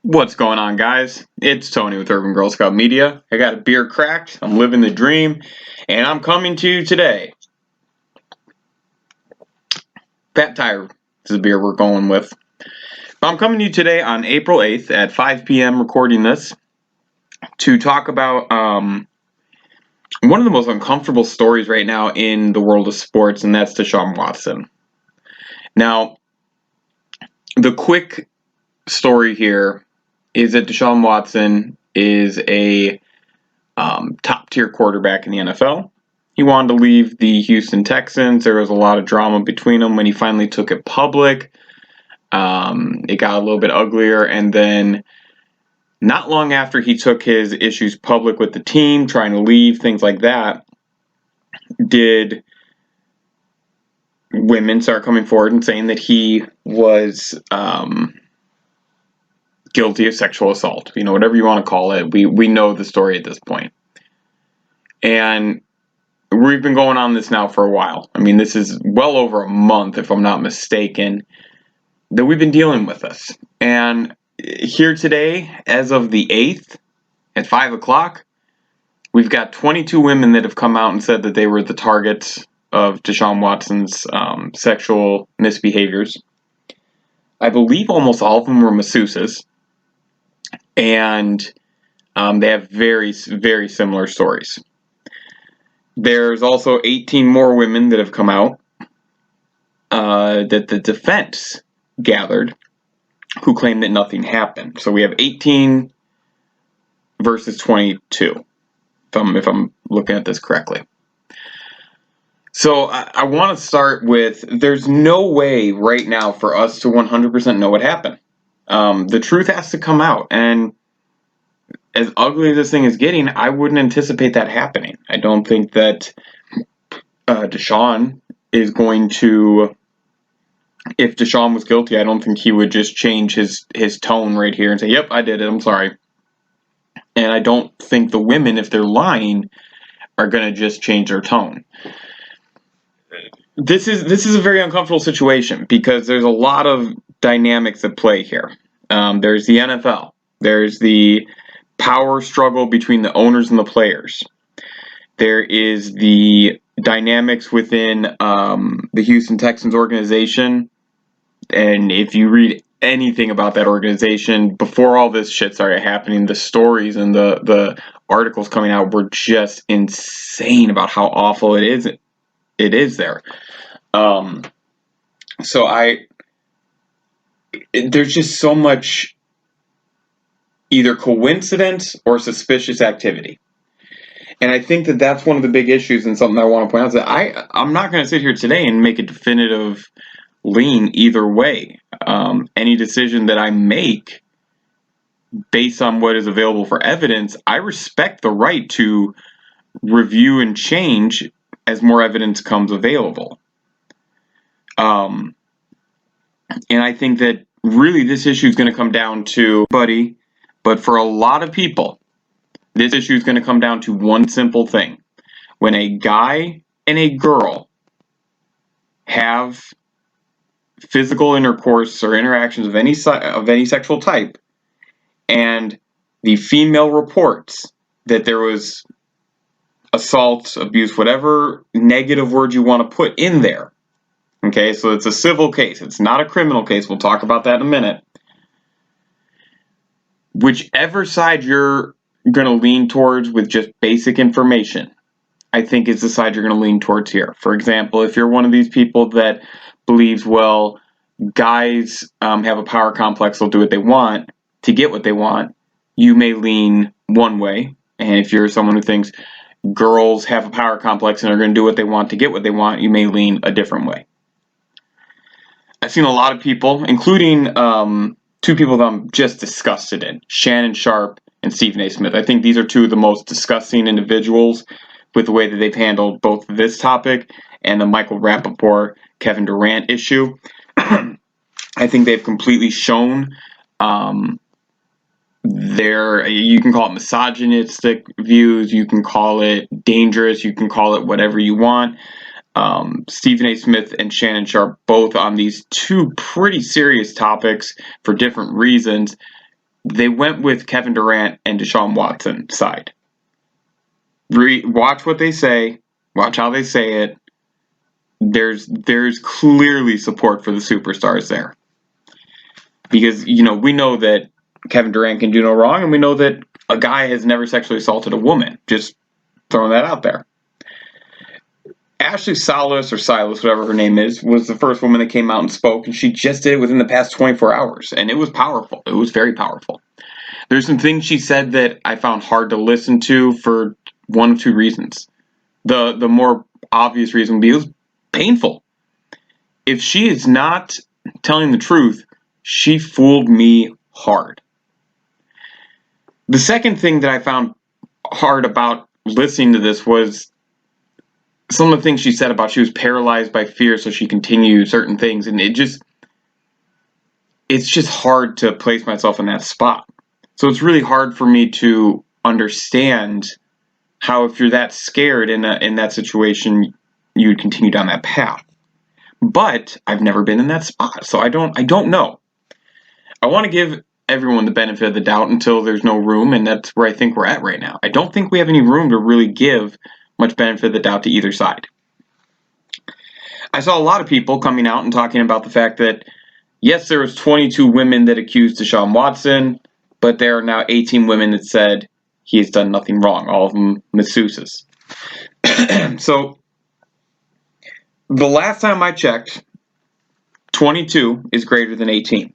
What's going on, guys? It's Tony with Urban Girl Scout Media. I got a beer cracked, I'm living the dream, and I'm coming to you today. Fat Tire is the beer we're going with. I'm coming to you today on April 8th at 5 p.m. recording this to talk about one of the most uncomfortable stories right now in the world of sports, and that's Deshaun Watson. Now, the quick story here is that Deshaun Watson is a top-tier quarterback in the NFL. He wanted to leave the Houston Texans. There was a lot of drama between them when he finally took it public. It got a little bit uglier, and then not long after he took his issues public with the team, trying to leave, things like that, did women start coming forward and saying that he was guilty of sexual assault, whatever you want to call it. We know the story at this point. And we've been going on this now for a while. I mean, this is well over a month, if I'm not mistaken, that we've been dealing with this. And here today, as of the 8th, at 5 o'clock, we've got 22 women that have come out and said that they were the targets of Deshaun Watson's sexual misbehaviors. I believe almost all of them were masseuses. And they have very, very similar stories. There's also 18 more women that have come out that the defense gathered who claim that nothing happened. So we have 18 versus 22, if I'm looking at this correctly. So I want to start with, there's no way right now for us to 100% know what happened. The truth has to come out, and as ugly as this thing is getting, I wouldn't anticipate that happening. I don't think that Deshaun is going to, if Deshaun was guilty, I don't think he would just change his tone right here and say, yep, I did it, I'm sorry. And I don't think the women, if they're lying, are going to just change their tone. This is a very uncomfortable situation because there's a lot of dynamics at play here. There's the NFL. There's the power struggle between the owners and the players. There is the dynamics within the Houston Texans organization. And if you read anything about that organization, before all this shit started happening, the stories and the articles coming out were just insane about how awful it is there. There's just so much either coincidence or suspicious activity. And I think that that's one of the big issues, and something I want to point out is that I'm not going to sit here today and make a definitive lean either way. Any decision that I make based on what is available for evidence, I respect the right to review and change as more evidence comes available. And I think that really this issue is going to come down to but for a lot of people, this issue is going to come down to one simple thing. When a guy and a girl have physical intercourse or interactions of any sexual type, and the female reports that there was assault, abuse, whatever negative word you want to put in there. Okay, so it's a civil case. It's not a criminal case. We'll talk about that in a minute. Whichever side you're going to lean towards with just basic information, I think is the side you're going to lean towards here. For example, if you're one of these people that believes, well, guys have a power complex, they'll do what they want to get what they want, you may lean one way. And if you're someone who thinks girls have a power complex and are going to do what they want to get what they want, you may lean a different way. I've seen a lot of people, including two people that I'm just disgusted in, Shannon Sharpe and Stephen A. Smith. I think these are two of the most disgusting individuals with the way that they've handled both this topic and the Michael Rappaport, Kevin Durant issue. I think they've completely shown you can call it misogynistic views, you can call it dangerous, you can call it whatever you want. Stephen A. Smith and Shannon Sharpe, both on these two pretty serious topics for different reasons, they went with Kevin Durant and Deshaun Watson's side. Watch what they say. Watch how they say it. There's clearly support for the superstars there. Because, we know that Kevin Durant can do no wrong, and we know that a guy has never sexually assaulted a woman. Just throwing that out there. Ashley Salas, or Silas, whatever her name is, was the first woman that came out and spoke, and she just did it within the past 24 hours, and it was powerful. It was very powerful. There's some things she said that I found hard to listen to for one of two reasons. The more obvious reason would be it was painful. If she is not telling the truth, she fooled me hard. The second thing that I found hard about listening to this was some of the things she said about she was paralyzed by fear, so she continued certain things, and it's just hard to place myself in that spot. So it's really hard for me to understand how, if you're that scared in that situation, you would continue down that path. But I've never been in that spot, so I don't know. I want to give everyone the benefit of the doubt until there's no room, and that's where I think we're at right now. I don't think we have any room to really give much benefit of the doubt to either side. I saw a lot of people coming out and talking about the fact that, yes, there was 22 women that accused Deshaun Watson, but there are now 18 women that said he has done nothing wrong, all of them masseuses. So, the last time I checked, 22 is greater than 18.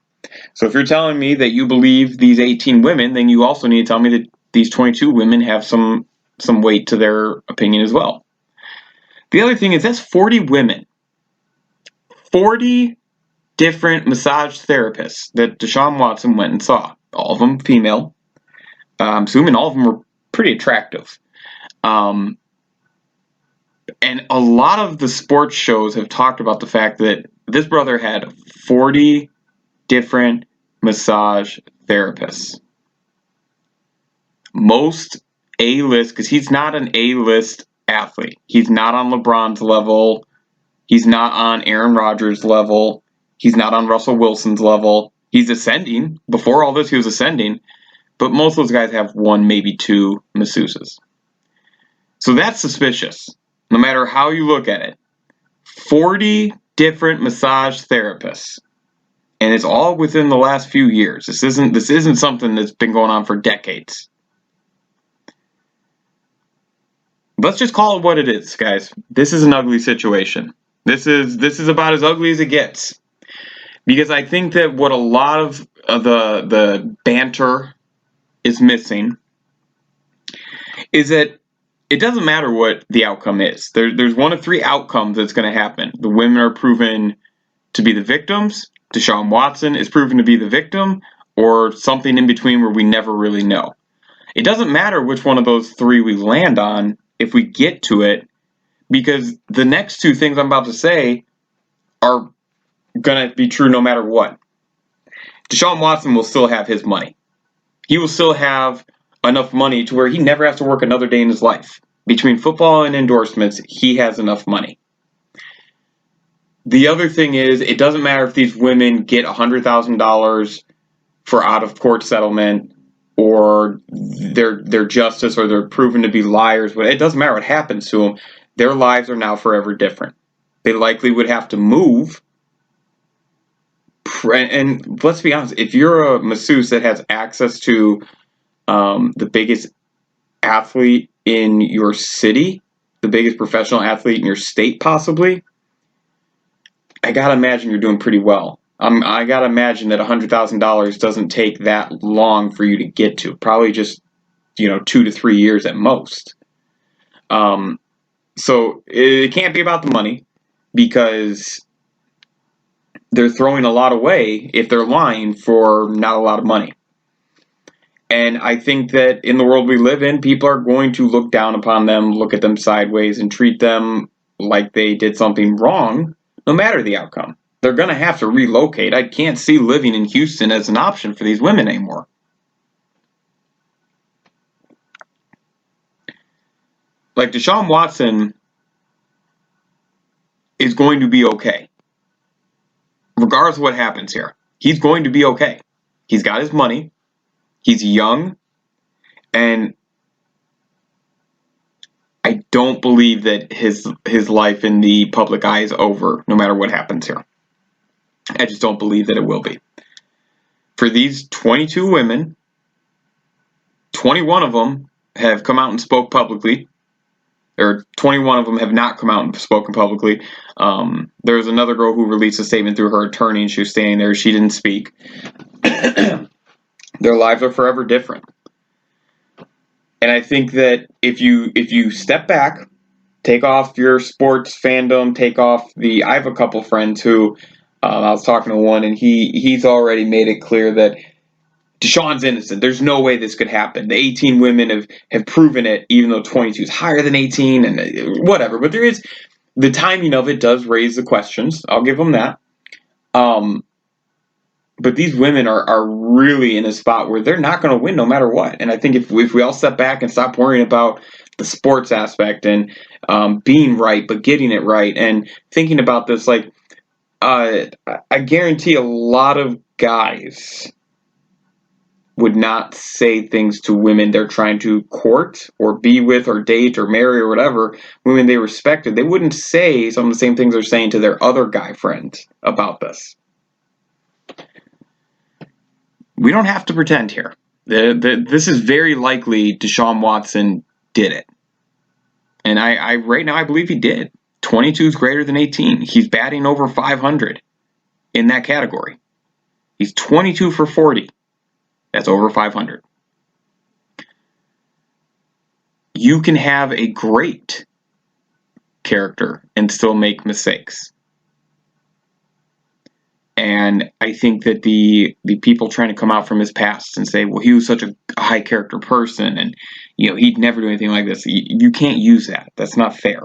So if you're telling me that you believe these 18 women, then you also need to tell me that these 22 women have some weight to their opinion as well. The other thing is, that's 40 women. 40 different massage therapists that Deshaun Watson went and saw. All of them female. I'm assuming all of them were pretty attractive. And a lot of the sports shows have talked about the fact that this brother had 40 different massage therapists. Most A-list, because he's not an A-list athlete. He's not on LeBron's level. He's not on Aaron Rodgers' level. He's not on Russell Wilson's level. He's ascending. Before all this, he was ascending. But most of those guys have one, maybe two masseuses. So that's suspicious, no matter how you look at it. 40 different massage therapists. And it's all within the last few years. This isn't something that's been going on for decades. Let's just call it what it is, guys. This is an ugly situation. This is about as ugly as it gets. Because I think that what a lot of the banter is missing is that it doesn't matter what the outcome is. There's one of three outcomes that's going to happen. The women are proven to be the victims, Deshaun Watson is proven to be the victim, or something in between where we never really know. It doesn't matter which one of those three we land on if we get to it, because the next two things I'm about to say are going to be true no matter what. Deshaun Watson will still have his money. He will still have enough money to where he never has to work another day in his life. Between football and endorsements, he has enough money. The other thing is, it doesn't matter if these women get $100,000 for out-of-court settlement, or their justice, or they're proven to be liars. But it doesn't matter what happens to them. Their lives are now forever different. They likely would have to move. And let's be honest, if you're a masseuse that has access to the biggest athlete in your city, the biggest professional athlete in your state possibly, I gotta imagine you're doing pretty well. I gotta imagine that $100,000 doesn't take that long for you to get to. Probably just 2 to 3 years at most. So it can't be about the money, because they're throwing a lot away if they're lying for not a lot of money. And I think that in the world we live in, people are going to look down upon them, look at them sideways, and treat them like they did something wrong, no matter the outcome. They're going to have to relocate. I can't see living in Houston as an option for these women anymore. Like, Deshaun Watson is going to be okay. Regardless of what happens here, he's going to be okay. He's got his money. He's young, and I don't believe that his life in the public eye is over, no matter what happens here. I just don't believe that it will be. For these 22 women, 21 of them have come out and spoke publicly, or 21 of them have not come out and spoken publicly. There was another girl who released a statement through her attorney, and she was standing there. She didn't speak. Their lives are forever different. And I think that if you step back, take off your sports fandom, take off I have a couple friends who, I was talking to one, and he's already made it clear that Deshaun's innocent. There's no way this could happen. The 18 women have proven it, even though 22 is higher than 18 and whatever. But the timing of it does raise the questions. I'll give them that. But these women are really in a spot where they're not going to win no matter what. And I think if we all step back and stop worrying about the sports aspect and being right, but getting it right, and thinking about this, like, I guarantee a lot of guys would not say things to women they're trying to court or be with or date or marry or whatever, women they respected. They wouldn't say some of the same things they're saying to their other guy friends about this. We don't have to pretend here. This is very likely Deshaun Watson did it. And I right now I believe he did. 22 is greater than 18. He's batting over 500 in that category. He's 22 for 40. That's over 500. You can have a great character and still make mistakes. And I think that the people trying to come out from his past and say, well, he was such a high character person and he'd never do anything like this. You can't use that. That's not fair.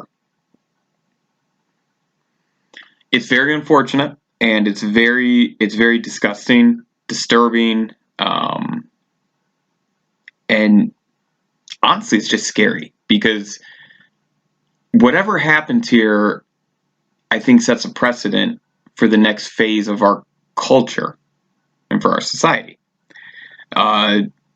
It's very unfortunate, and it's very disgusting, disturbing, and honestly, it's just scary because whatever happens here, I think sets a precedent for the next phase of our culture and for our society.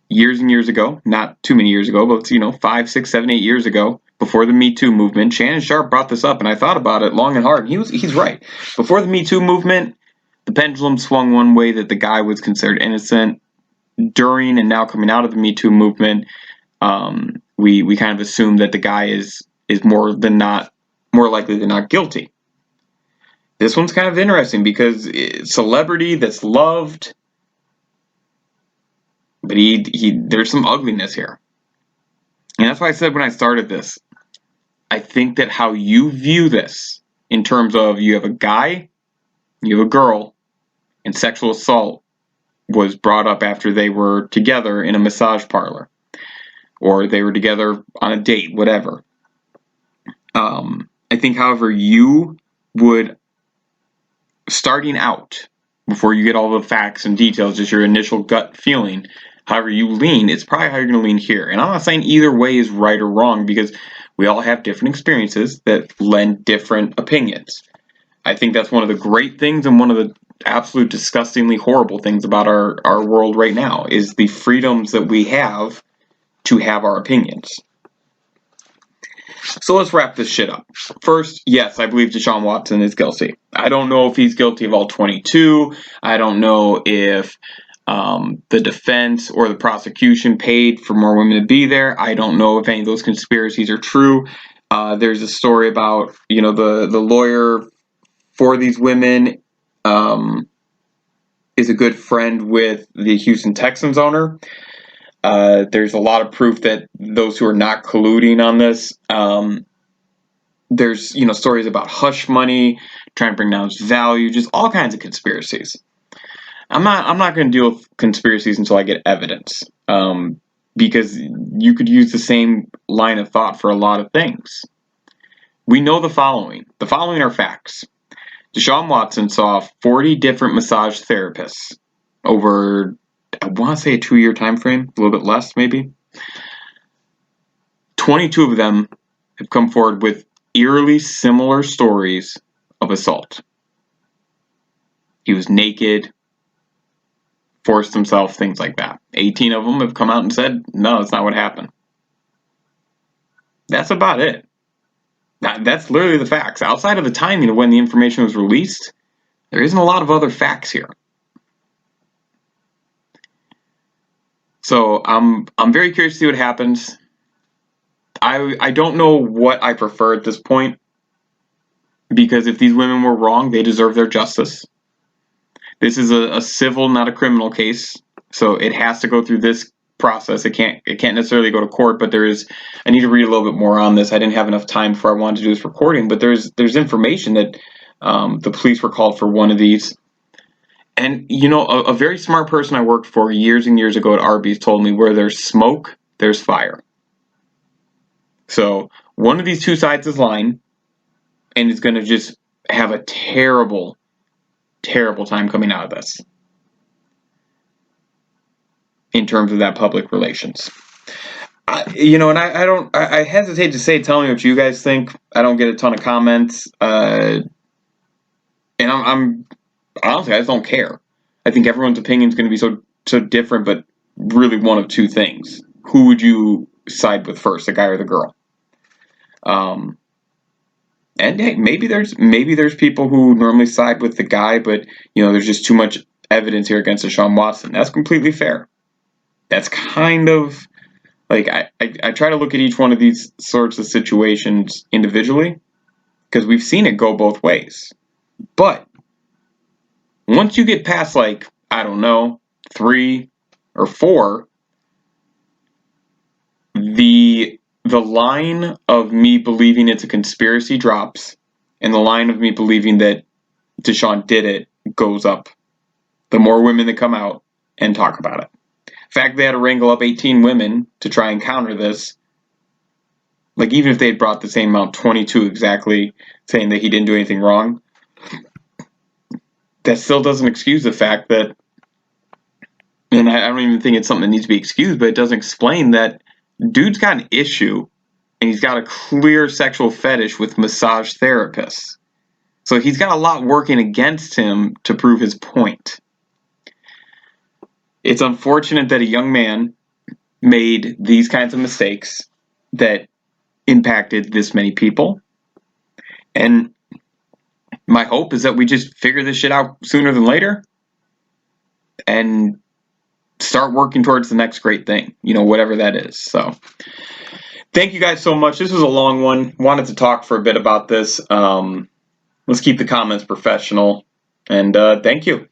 Years and years ago, not too many years ago, but 5, 6, 7, 8 years ago, before the Me Too movement, Shannon Sharp brought this up, and I thought about it long and hard. He's right. Before the Me Too movement, the pendulum swung one way that the guy was considered innocent. During and now coming out of the Me Too movement, we kind of assume that the guy is more likely than not guilty. This one's kind of interesting because celebrity that's loved, but there's some ugliness here. And that's why I said when I started this, I think that how you view this in terms of you have a guy, you have a girl, and sexual assault was brought up after they were together in a massage parlor or they were together on a date, whatever. I think, however, you would, starting out, before you get all the facts and details, just your initial gut feeling, however you lean, it's probably how you're going to lean here. And I'm not saying either way is right or wrong because we all have different experiences that lend different opinions. I think that's one of the great things and one of the absolute disgustingly horrible things about our world right now is the freedoms that we have to have our opinions. So let's wrap this shit up. First, yes, I believe Deshaun Watson is guilty. I don't know if he's guilty of all 22. I don't know if the defense or the prosecution paid for more women to be there. I don't know if any of those conspiracies are true. There's a story about, the lawyer for these women is a good friend with the Houston Texans owner. There's a lot of proof that those who are not colluding on this, there's, stories about hush money, trying to bring down its value, just all kinds of conspiracies. I'm not going to deal with conspiracies until I get evidence, because you could use the same line of thought for a lot of things. We know the following. The following are facts. Deshaun Watson saw 40 different massage therapists over, I want to say, a 2-year time frame, a little bit less maybe. 22 of them have come forward with eerily similar stories of assault. He was naked, forced himself, things like that. 18 of them have come out and said, no, that's not what happened. That's about it. That's literally the facts. Outside of the timing of when the information was released, there isn't a lot of other facts here. So I'm very curious to see what happens. I don't know what I prefer at this point, because if these women were wrong, they deserve their justice. This is a civil, not a criminal case, so it has to go through this process. It can't necessarily go to court, but I need to read a little bit more on this. I didn't have enough time before I wanted to do this recording, but there's information that the police were called for one of these. And, a very smart person I worked for years and years ago at Arby's told me, where there's smoke, there's fire. So one of these two sides is lying, and is going to just have a terrible, terrible time coming out of this in terms of that public relations. And I hesitate to say, tell me what you guys think. I don't get a ton of comments, and I'm honestly, I just don't care. I think everyone's opinion is going to be so different, but really one of two things. Who would you side with first, the guy or the girl? And hey, maybe there's people who normally side with the guy, but there's just too much evidence here against Deshaun Watson. That's completely fair. That's kind of like I try to look at each one of these sorts of situations individually, because we've seen it go both ways. But once you get past, like, I don't know, 3 or 4, the line of me believing it's a conspiracy drops, and the line of me believing that Deshaun did it goes up. The more women that come out and talk about it. In fact, they had to wrangle up 18 women to try and counter this. Like, even if they had brought the same amount, 22 exactly, saying that he didn't do anything wrong, that still doesn't excuse the fact that, and I don't even think it's something that needs to be excused, but it doesn't explain that dude's got an issue, and he's got a clear sexual fetish with massage therapists. So he's got a lot working against him to prove his point. It's unfortunate that a young man made these kinds of mistakes that impacted this many people. And my hope is that we just figure this shit out sooner than later and start working towards the next great thing, whatever that is. So thank you guys so much. This was a long one. Wanted to talk for a bit about this. Let's keep the comments professional. And thank you.